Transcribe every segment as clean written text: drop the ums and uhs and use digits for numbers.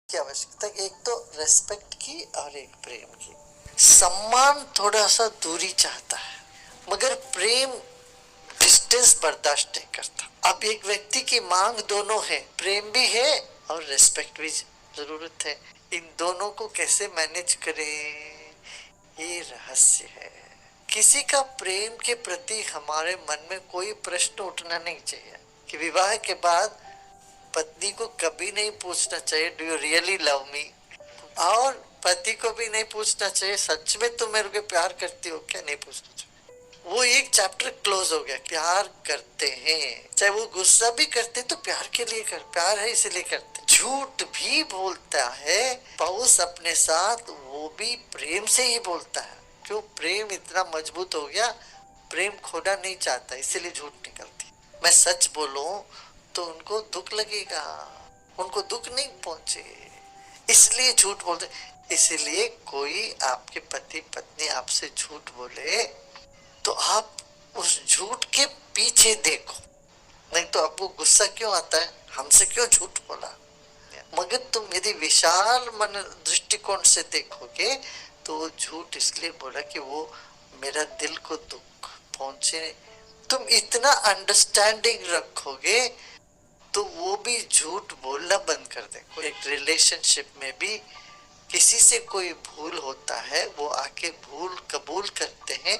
की आवश्यकता, एक तो रेस्पेक्ट की और एक प्रेम की। सम्मान थोड़ा सा दूरी चाहता है, मगर प्रेम डिस्टेंस बर्दाश्त नहीं करता। अब एक व्यक्ति की मांग दोनों है, प्रेम भी है और रेस्पेक्ट भी जरूरत है। इन दोनों को कैसे मैनेज करें, ये रहस्य है। किसी का प्रेम के प्रति हमारे मन में कोई प्रश्न उठना नहीं चाहिए कि विवाह के बाद पत्नी को कभी नहीं पूछना चाहिए do you really love me, और पति को भी नहीं पूछना चाहिए सच में तुम मेरे को प्यार करती हो क्या, नहीं पूछना चाहिए। वो एक चैप्टर क्लोज हो गया। प्यार करते हैं, चाहे वो गुस्सा भी करते तो प्यार के लिए कर, प्यार है इसलिए करते। झूठ भी बोलता है पौस अपने साथ, वो भी प्रेम से ही बोलता है। क्यों? प्रेम इतना मजबूत हो गया, प्रेम खोना नहीं चाहता, इसीलिए झूठ निकलती। मैं सच बोलूं तो उनको दुख लगेगा, उनको दुख नहीं पहुंचे, इसलिए झूठ बोलते। इसलिए कोई आपके पति पत्नी आपसे झूठ बोले तो आप उस झूठ के पीछे देखो, नहीं तो आपको गुस्सा क्यों आता है, हमसे क्यों झूठ बोला। मगर तुम यदि विशाल मन दृष्टिकोण से देखोगे तो वो झूठ इसलिए बोला कि वो मेरा दिल को दुख पहुंचे। तुम इतना अंडरस्टैंडिंग रखोगे तो वो भी झूठ बोलना बंद कर दे। एक रिलेशनशिप में भी किसी से कोई भूल होता है, वो आके भूल कबूल करते हैं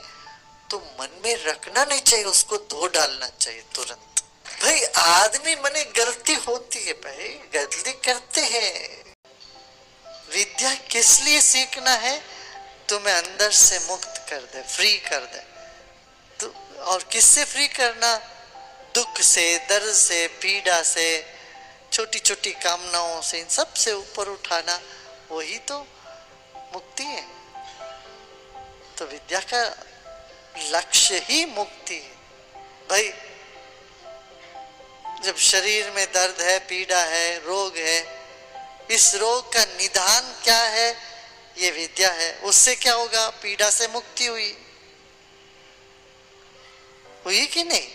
तो मन में रखना नहीं चाहिए, उसको धो डालना चाहिए तुरंत। भाई आदमी मने गलती होती है, भाई गलती करते हैं। विद्या किस लिए सीखना है? तुम्हें अंदर से मुक्त कर दे, फ्री कर दे। तो और किससे फ्री करना? दुख से, दर्द से, पीड़ा से, छोटी छोटी कामनाओं से, इन सब से ऊपर उठाना, वही तो मुक्ति है। तो विद्या का लक्ष्य ही मुक्ति है। भाई जब शरीर में दर्द है, पीड़ा है, रोग है, इस रोग का निदान क्या है? ये विद्या है। उससे क्या होगा? पीड़ा से मुक्ति हुई कि नहीं?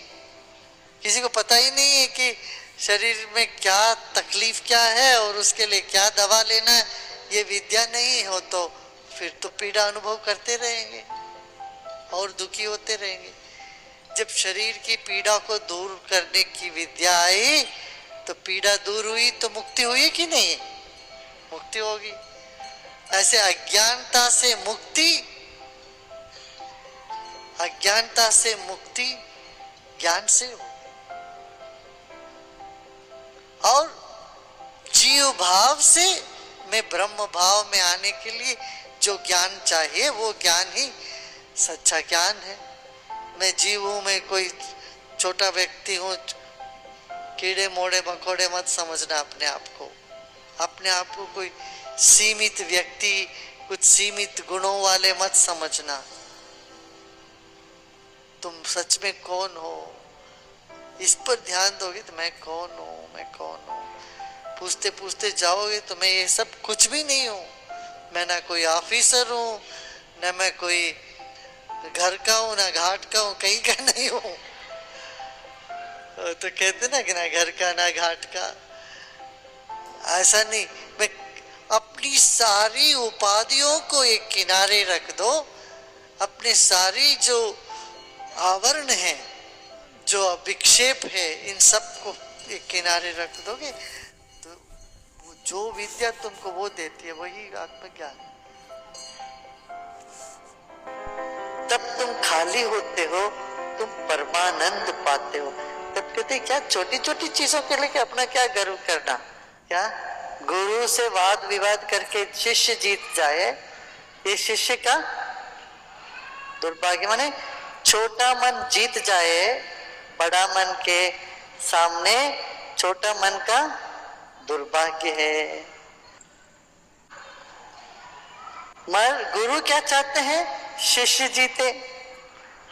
किसी को पता ही नहीं है कि शरीर में क्या तकलीफ क्या है और उसके लिए क्या दवा लेना है। ये विद्या नहीं हो तो फिर तो पीड़ा अनुभव करते रहेंगे और दुखी होते रहेंगे। जब शरीर की पीड़ा को दूर करने की विद्या आई तो पीड़ा दूर हुई तो मुक्ति हुई कि नहीं? मुक्ति होगी। ऐसे अज्ञानता से मुक्ति, अज्ञानता से मुक्ति ज्ञान से हो। और जीव भाव से मैं ब्रह्म भाव में आने के लिए जो ज्ञान चाहिए वो ज्ञान ही सच्चा ज्ञान है। मैं जीव हूं, मैं कोई छोटा व्यक्ति हूं, कीड़े मोड़े मकोड़े मत समझना अपने आप को। अपने आप को कोई सीमित व्यक्ति, कुछ सीमित गुणों वाले मत समझना। तुम सच में कौन हो, इस पर ध्यान दोगे तो मैं कौन हूं, मैं कौन हूं पूछते पूछते जाओगे तो मैं ये सब कुछ भी नहीं हूं। मैं ना कोई ऑफिसर हूं, ना मैं कोई घर का हूं, ना घाट का हूं, कहीं का नहीं हूं। तो कहते ना कि ना घर का ना घाट का, ऐसा नहीं। मैं अपनी सारी उपाधियों को एक किनारे रख दो, अपने सारी जो आवरण है, जो विक्षेप है, इन सब को एक किनारे रख दोगे तो जो विद्या तुमको वो देती है वही आत्मज्ञान। तब तुम खाली होते हो, तुम परमानंद पाते हो। तब कहते क्या छोटी छोटी चीजों के लिए अपना क्या गर्व करना। क्या गुरु से वाद विवाद करके शिष्य जीत जाए, ये शिष्य का दुर्भाग्य। माने छोटा मन जीत जाए बड़ा मन के सामने, छोटा मन का दुर्भाग्य है। मगर गुरु क्या चाहते हैं? शिष्य जीते।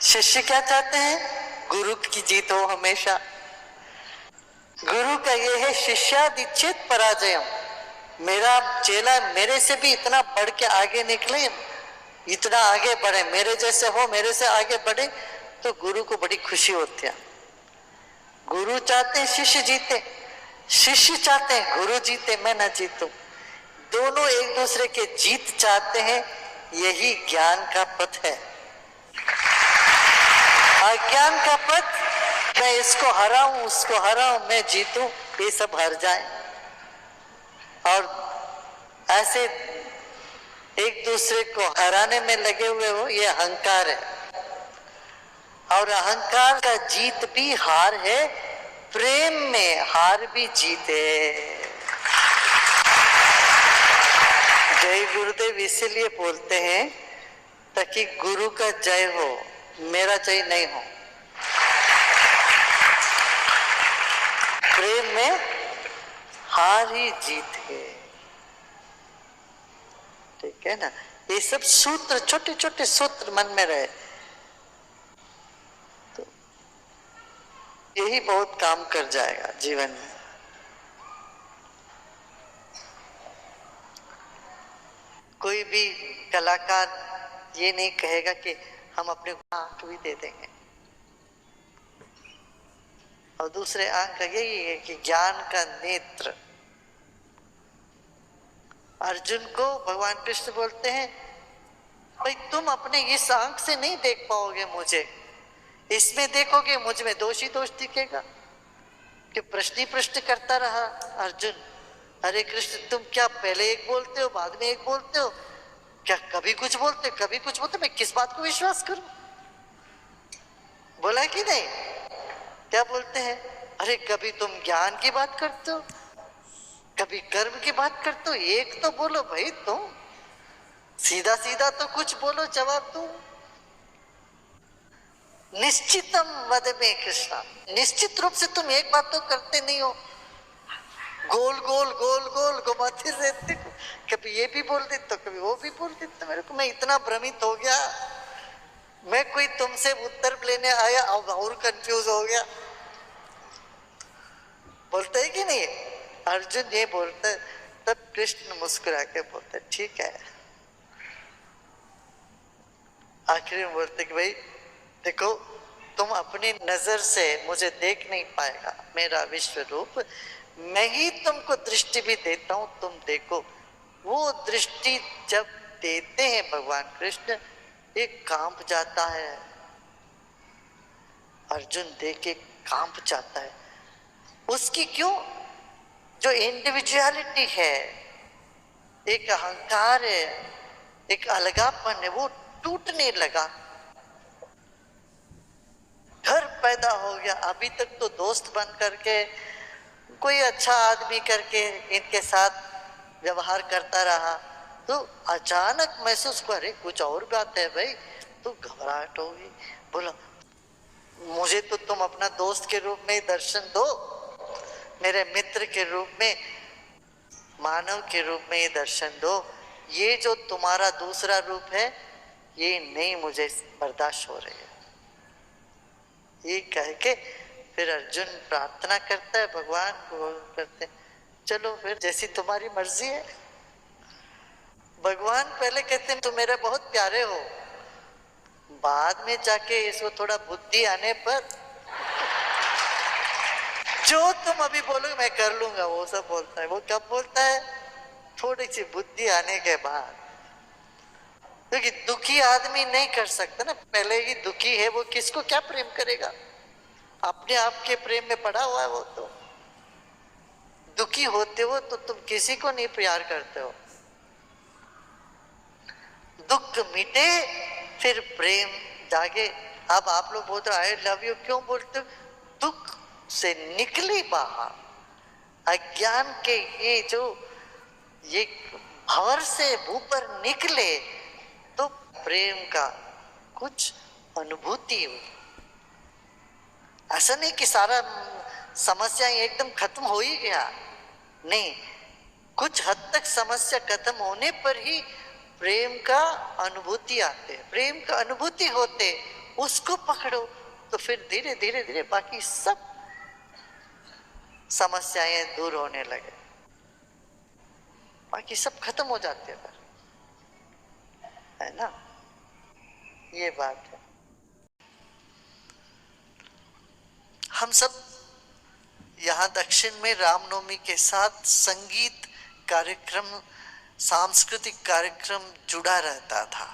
शिष्य क्या चाहते हैं? गुरु की जीत हो हमेशा। गुरु का ये है शिष्यादिच्छेद पराजयम। मेरा चेला मेरे से भी इतना बढ़ के आगे निकले, इतना आगे बढ़े, मेरे जैसे हो, मेरे से आगे बढ़े, तो गुरु को बड़ी खुशी होती है। गुरु चाहते हैं शिष्य जीते, शिष्य चाहते हैं गुरु जीते, मैं ना जीतूं। दोनों एक दूसरे के जीत चाहते हैं, यही ज्ञान का पथ है। अज्ञान का पथ, मैं इसको हराऊं उसको हराऊं, मैं जीतूं, ये सब हार जाए। और ऐसे एक दूसरे को हराने में लगे हुए हो, ये अहंकार है। और अहंकार का जीत भी हार है, प्रेम में हार भी जीत है। जय गुरुदेव इसीलिए बोलते हैं ताकि गुरु का जय हो, मेरा जय नहीं हो। प्रेम में हार ही जीत है, ठीक है ना। ये सब सूत्र, छोटे छोटे सूत्र मन में रहे तो यही बहुत काम कर जाएगा जीवन में। कोई भी कलाकार ये नहीं कहेगा कि हम अपने आंख भी दे देंगे, और दूसरे आंख यही है कि ज्ञान का नेत्र। अर्जुन को भगवान कृष्ण बोलते हैं, भाई तुम अपने इस आंख से नहीं देख पाओगे मुझे, इसमें देखोगे मुझ में दोष ही दोष दिखेगा। कि प्रश्न ही प्रश्न करता रहा अर्जुन, अरे कृष्ण तुम क्या पहले एक बोलते हो बाद में एक बोलते हो, क्या कभी कुछ बोलते कभी कुछ बोलते, मैं किस बात को विश्वास करूं? बोला कि नहीं? क्या बोलते हैं, अरे कभी तुम ज्ञान की बात करते हो, कभी कर्म की बात करते हो, एक तो बोलो भाई, तुम सीधा सीधा तो कुछ बोलो, जवाब दो। निश्चितम वद में कृष्णा, निश्चित रूप से तुम एक बात तो करते नहीं हो, गोल गोल गोल गोल घुमाते रहते, कभी ये भी बोल देते कभी वो भी बोल देते। मेरे को, मैं इतना भ्रमित हो गया, मैं कोई तुमसे उत्तर लेने आया और कंफ्यूज हो गया। बोलते है कि नहीं? अर्जुन ये बोलते, तब कृष्ण मुस्कुरा के बोलते ठीक है। आखिर में बोलते कि भाई देखो, तुम अपनी नजर से मुझे देख नहीं पाएगा, मेरा विश्व रूप मैं ही तुमको दृष्टि भी देता हूं, तुम देखो। वो दृष्टि जब देते हैं भगवान कृष्ण, एक कांप जाता है। अर्जुन देख के कांप जाता है। उसकी क्यों? जो इंडिविजुअलिटी है, एक अहंकार है, एक अलगापन है, वो टूटने लगा। डर पैदा हो गया। अभी तक तो दोस्त बन करके, कोई अच्छा आदमी करके इनके साथ व्यवहार करता रहा, तो अचानक महसूस हुआ, अरे कुछ और बात है भाई, तो घबराहट होगी। बोला मुझे तो तुम अपना दोस्त के रूप में ही दर्शन दो, मेरे मित्र के रूप में, मानव के रूप में ही दर्शन दो। ये जो तुम्हारा दूसरा रूप है, ये नहीं मुझे बर्दाश्त हो रही है। ये कह के फिर अर्जुन प्रार्थना करता है भगवान को, करते चलो फिर जैसी तुम्हारी मर्जी है। भगवान पहले कहते हैं तुम मेरे बहुत प्यारे हो, बाद में जाके इसको थोड़ा बुद्धि आने पर जो तुम अभी बोलोगे मैं कर लूंगा, वो सब बोलता है। वो कब बोलता है? थोड़ी सी बुद्धि आने के बाद। क्योंकि दुखी आदमी नहीं कर सकता ना, पहले ही दुखी है, वो किसको क्या प्रेम करेगा? अपने आप के प्रेम में पड़ा हुआ है वो। तो दुखी होते हो तो तुम किसी को नहीं प्यार करते हो। दुख मिटे फिर प्रेम जागे। अब आप लोग बोलते हो आई लव यू, क्यों बोलते हो? दुख से निकले बाहर, अज्ञान के ये भंवर से ऊपर निकले तो प्रेम का कुछ अनुभूति हुई। ऐसा नहीं कि सारा समस्या एकदम खत्म हो ही गया, नहीं, कुछ हद तक समस्या खत्म होने पर ही प्रेम का अनुभूति आते हैं। प्रेम का अनुभूति होते उसको पकड़ो तो फिर धीरे धीरे धीरे बाकी सब समस्याएं दूर होने लगे, बाकी सब खत्म हो जाते हैं, है ना। ये बात है। हम सब यहाँ दक्षिण में रामनवमी के साथ संगीत कार्यक्रम सांस्कृतिक कार्यक्रम जुड़ा रहता था।